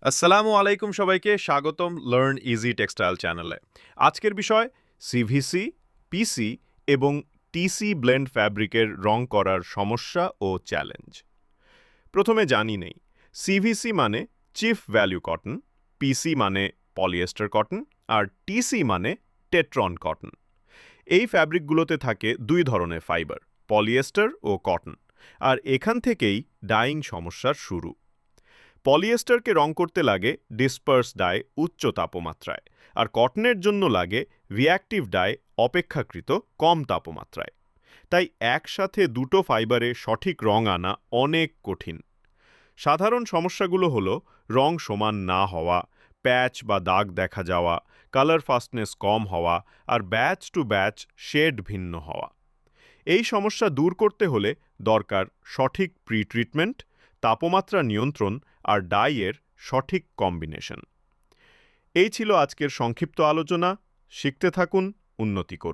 আসসালামু আলাইকুম সবাইকে স্বাগতম লার্ন ইজি টেক্সটাইল চ্যানেলে। আজকের বিষয় সিভিসি, পিসি এবং টিসি ব্লেন্ড ফ্যাব্রিকের রং করার সমস্যা ও চ্যালেঞ্জ। প্রথমে জানি নেই, সিভিসি মানে চিফ ভ্যালু কটন, পিসি মানে পলিয়েস্টার কটন আর টিসি মানে টেট্রন কটন। এই ফ্যাব্রিকগুলোতে থাকে দুই ধরনের ফাইবার, পলিয়েস্টার ও কটন, আর এখান থেকেই ডাইং সমস্যার শুরু। পলিয়েস্টারকে রং করতে লাগে ডিসপার্স ডাই উচ্চ তাপমাত্রায়, আর কটনের জন্য লাগে রিঅ্যাক্টিভ ডাই অপেক্ষাকৃত কম তাপমাত্রায়। তাই একসাথে দুটো ফাইবারে সঠিক রং আনা অনেক কঠিন। সাধারণ সমস্যাগুলো হলো রং সমান না হওয়া, প্যাচ বা দাগ দেখা যাওয়া, কালার ফাস্টনেস কম হওয়া আর ব্যাচ টু ব্যাচ শেড ভিন্ন হওয়া। এই সমস্যা দূর করতে হলে দরকার সঠিক প্রি ট্রিটমেন্ট, তাপমাত্রা নিয়ন্ত্রণ আর ডাইয়ের সঠিক কম্বিনেশন। এই ছিল আজকের সংক্ষিপ্ত আলোচনা। শিখতে থাকুন, উন্নতি করুন।